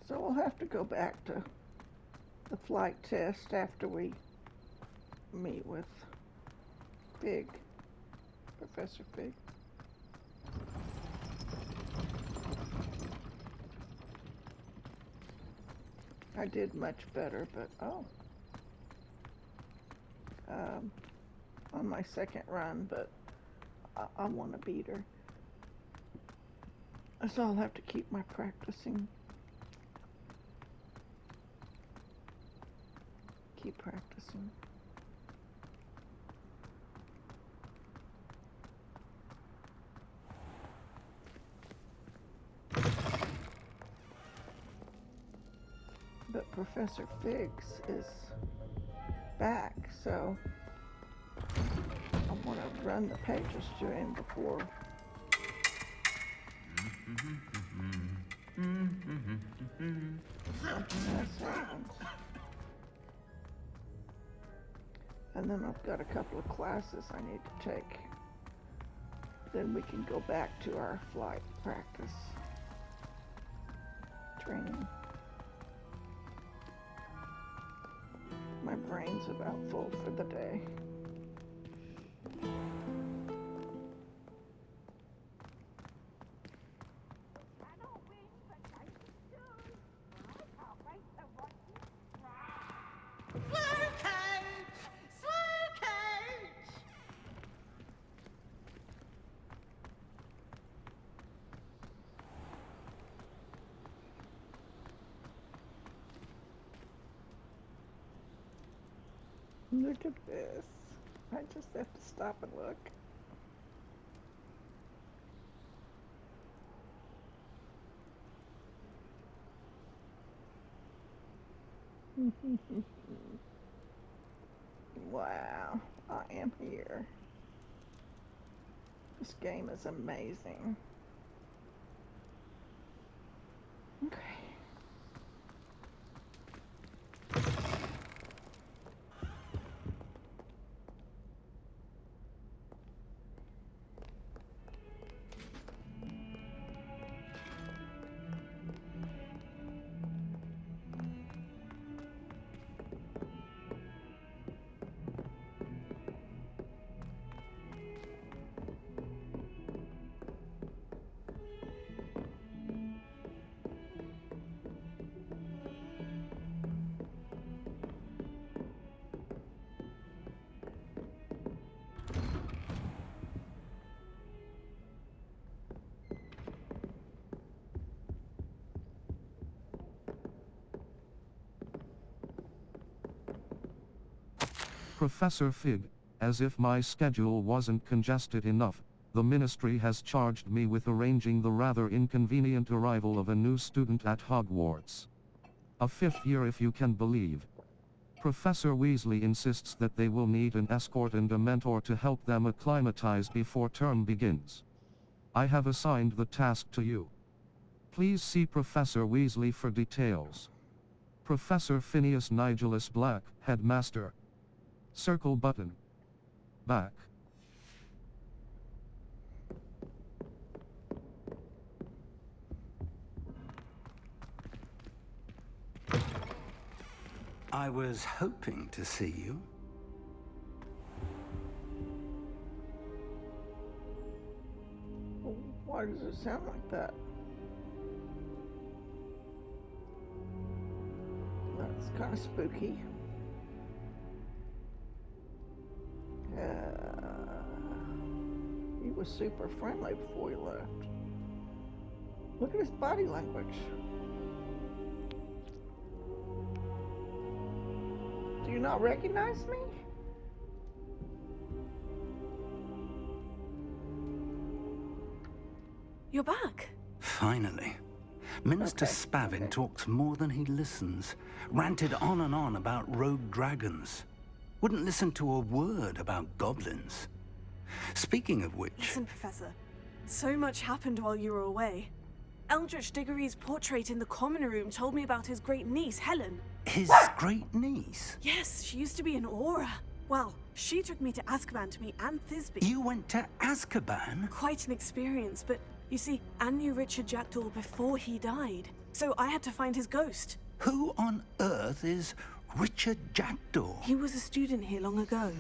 So we'll have to go back to the flight test after we meet with Fig, Professor Fig. I did much better, but on my second run, but I want to beat her. So I'll have to keep my practicing. Keep practicing. But Professor Figs is back, so I want to run the pages to him before. Something else happens. And then I've got a couple of classes I need to take. Then we can go back to our flight practice training. My brain's about full for the day. Look at this. I just have to stop and look. Wow, I am here. This game is amazing. Okay. Professor Fig, as if my schedule wasn't congested enough, the ministry has charged me with arranging the rather inconvenient arrival of a new student at Hogwarts. A fifth year, if you can believe. Professor Weasley insists that they will need an escort and a mentor to help them acclimatize before term begins. I have assigned the task to you. Please see Professor Weasley for details. Professor Phineas Nigellus Black, Headmaster. Circle button. Back. I was hoping to see you. Why does it sound like that? That's kind of spooky. He was super friendly before he left. Look at his body language. Do you not recognize me? You're back. Finally. Minister Spavin talks more than he listens. Ranted on and on about rogue dragons. Wouldn't listen to a word about goblins. Speaking of which... Listen, Professor. So much happened while you were away. Eldritch Diggory's portrait in the common room told me about his great niece, Helen. His great niece? Yes, she used to be an Auror. Well, she took me to Azkaban to meet Anne Thisbe. You went to Azkaban? Quite an experience, but you see, Anne knew Richard Jackdaw before he died. so I had to find his ghost. Who on earth is Richard Jackdaw? He was a student here long ago.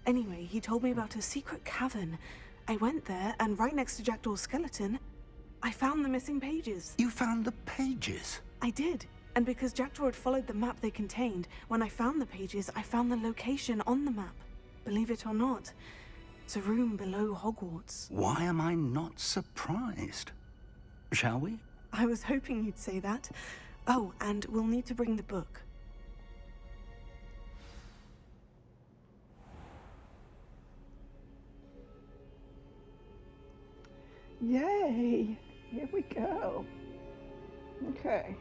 Anyway, he told me about a secret cavern. I went there, and right next to Jackdaw's skeleton, I found the missing pages. You found the pages? I did. And because Jackdaw had followed the map they contained, when I found the pages, I found the location on the map. Believe it or not, it's a room below Hogwarts. Why am I not surprised? Shall we? I was hoping you'd say that. Oh, and we'll need to bring the book. Yay! Here we go. Okay.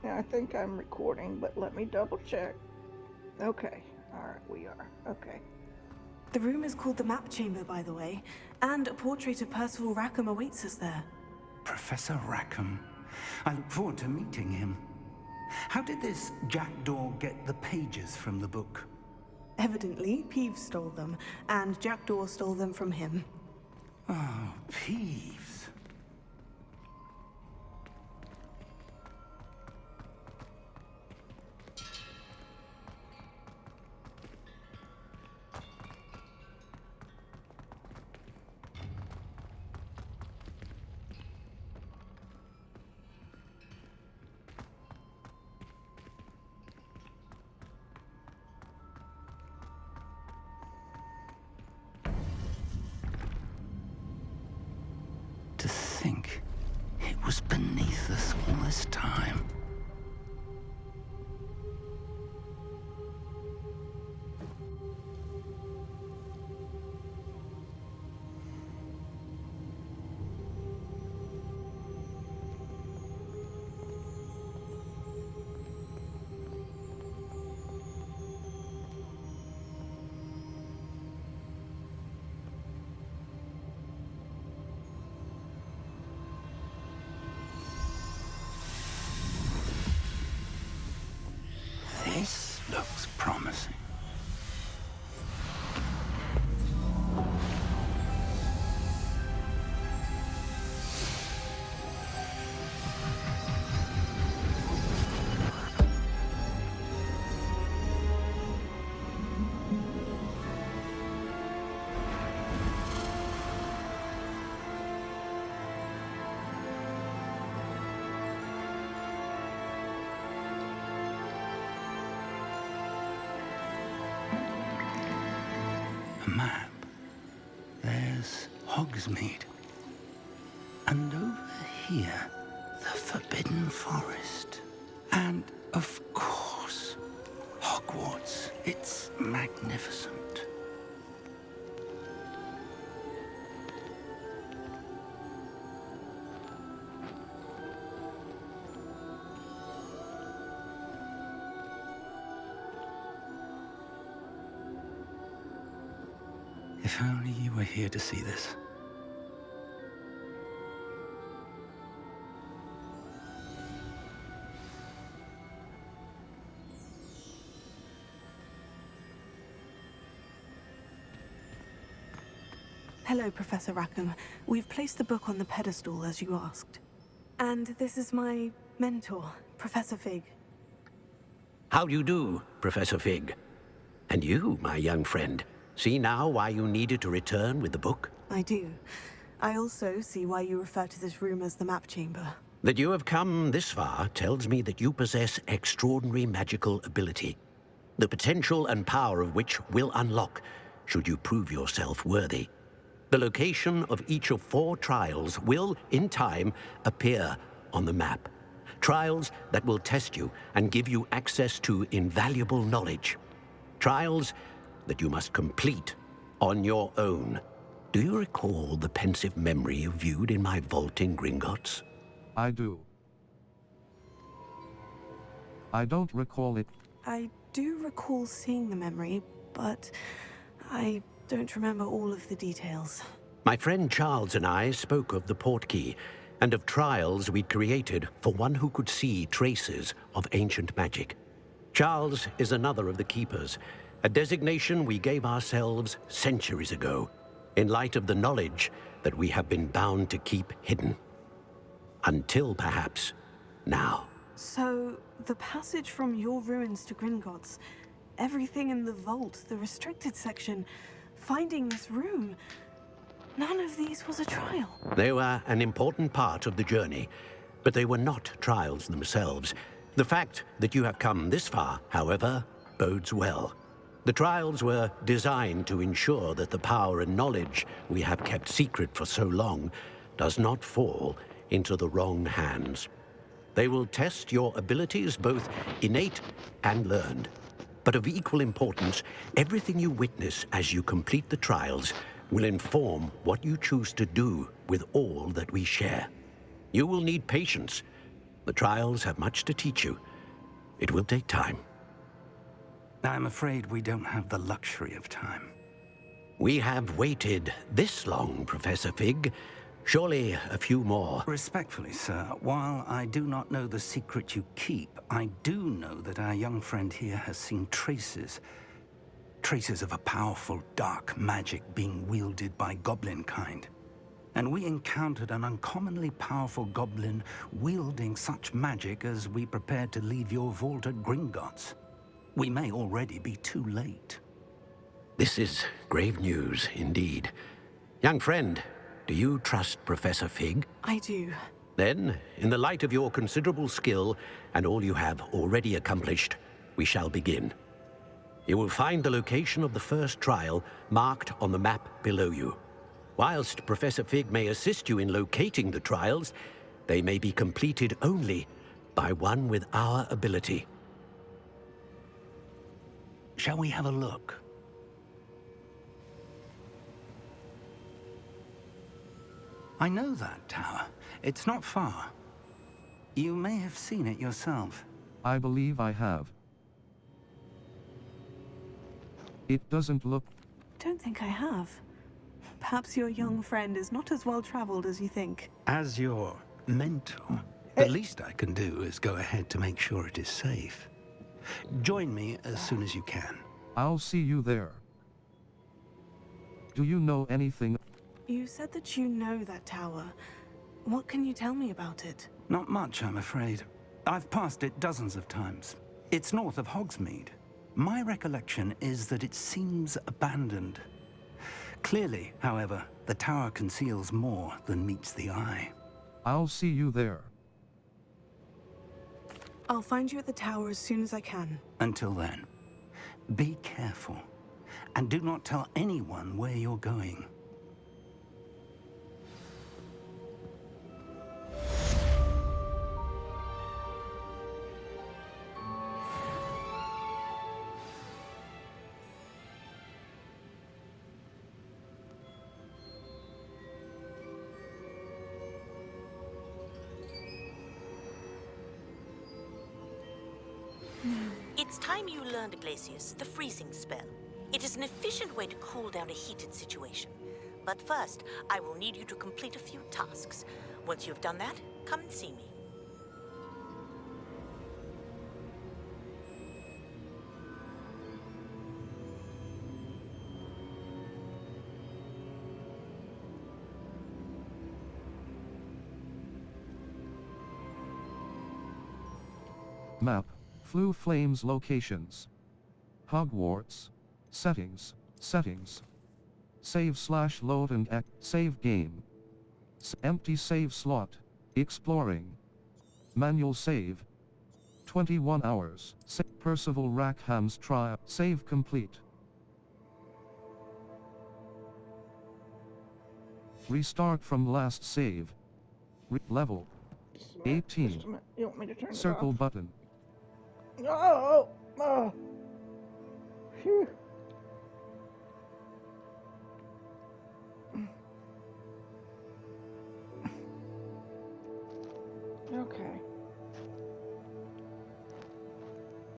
Now I think I'm recording, but let me double check. Okay. Alright, we are. Okay. The room is called the Map Chamber, by the way, and a portrait of Percival Rackham awaits us there. Professor Rackham. I look forward to meeting him. How did this Jackdaw get the pages from the book? Evidently, Peeves stole them, and Jackdaw stole them from him. Oh, Peeves. To think it was beneath us all this time. This looks promising. A map. There's Hogsmeade. And over here, the Forbidden Forest. And, of course, Hogwarts. It's magnificent. If only you were here to see this. Hello, Professor Rackham. We've placed the book on the pedestal, as you asked. And this is my mentor, Professor Fig. How do you do, Professor Fig? And you, my young friend, see now why you needed to return with the book? I do. I also see why you refer to this room as the Map Chamber. That you have come this far tells me that you possess extraordinary magical ability, the potential and power of which will unlock should you prove yourself worthy. The location of each of 4 trials will, in time, appear on the map. Trials that will test you and give you access to invaluable knowledge. Trials that you must complete on your own. Do you recall the pensive memory you viewed in my vault in Gringotts? I do. I don't recall it. I do recall seeing the memory, but I don't remember all of the details. My friend Charles and I spoke of the portkey and of trials we'd created for one who could see traces of ancient magic. Charles is another of the keepers, a designation we gave ourselves centuries ago, in light of the knowledge that we have been bound to keep hidden. Until, perhaps, now. So, the passage from your ruins to Gringotts, everything in the vault, the restricted section, finding this room, none of these was a trial. They were an important part of the journey, but they were not trials themselves. The fact that you have come this far, however, bodes well. The trials were designed to ensure that the power and knowledge we have kept secret for so long does not fall into the wrong hands. They will test your abilities, both innate and learned. But of equal importance, everything you witness as you complete the trials will inform what you choose to do with all that we share. You will need patience. The trials have much to teach you. It will take time. I'm afraid we don't have the luxury of time. We have waited this long, Professor Fig. Surely a few more. Respectfully, sir, while I do not know the secret you keep, I do know that our young friend here has seen traces of a powerful dark magic being wielded by goblin kind. And we encountered an uncommonly powerful goblin wielding such magic as we prepared to leave your vault at Gringotts. We may already be too late. This is grave news indeed. Young friend, do you trust Professor Fig? I do. Then, in the light of your considerable skill and all you have already accomplished, we shall begin. You will find the location of the first trial marked on the map below you. Whilst Professor Fig may assist you in locating the trials, they may be completed only by one with our ability. Shall we have a look? I know that tower. It's not far. You may have seen it yourself. I believe I have. It doesn't look... Don't think I have. Perhaps your young friend is not as well traveled as you think. As your mentor, the least I can do is go ahead to make sure it is safe. Join me as soon as you can. I'll see you there. Do you know anything? You said that you know that tower. What can you tell me about it? Not much, I'm afraid. I've passed it dozens of times. It's north of Hogsmeade. My recollection is that it seems abandoned. Clearly, however, the tower conceals more than meets the eye. I'll see you there. I'll find you at the tower as soon as I can. Until then, be careful. And do not tell anyone where you're going. It's time you learned, Glacius, the freezing spell. It is an efficient way to cool down a heated situation. But first, I will need you to complete a few tasks. Once you've done that, come and see me. Map. Flue Flames locations. Hogwarts. Settings. Settings. Save/load and save game. Empty save slot. Exploring. Manual save. 21 hours. Percival Rackham's trial. Save complete. Restart from last save. Level. 18. Just a minute. You want me to turn it Circle off? button. Oh! Oh! Phew.